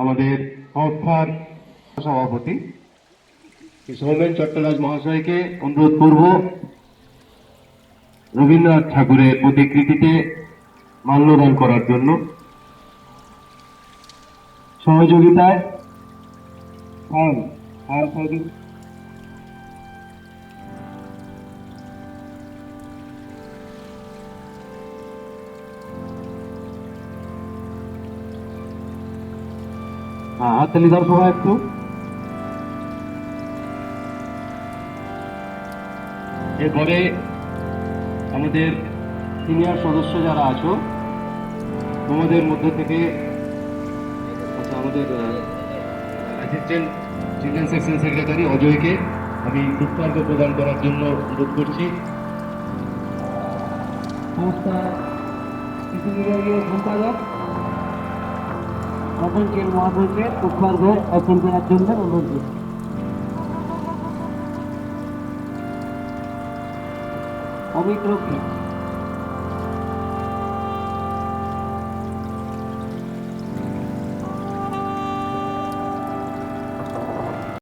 আমাদের সংস্থার সভাপতি সৌমেন চট্টরাজ মহাশয়কে অনুরোধ করব রবীন্দ্রনাথ ঠাকুরের প্রতিকৃতিতে মাল্যদান করার জন্য। সহযোগিতায় হাততালি দাও সবাই একটু। এরপরে আমাদের সিনিয়র সদস্য যারা আছো তোমাদের মধ্যে থেকে আমাদের অ্যাসিস্ট্যান্ট চিলড্রেন সেকশন সেক্রেটারি অজয়কে আমি পুষ্পার্ঘ প্রদান করার জন্য অনুরোধ করছি। সংস্থা শিশু বিভাগীয় সম্পাদক অপঞ্চের মহাশয়কে পুষ্পার্ঘ অর্পণ করার জন্য অনুরোধ করছি। অমিত রক্ষী।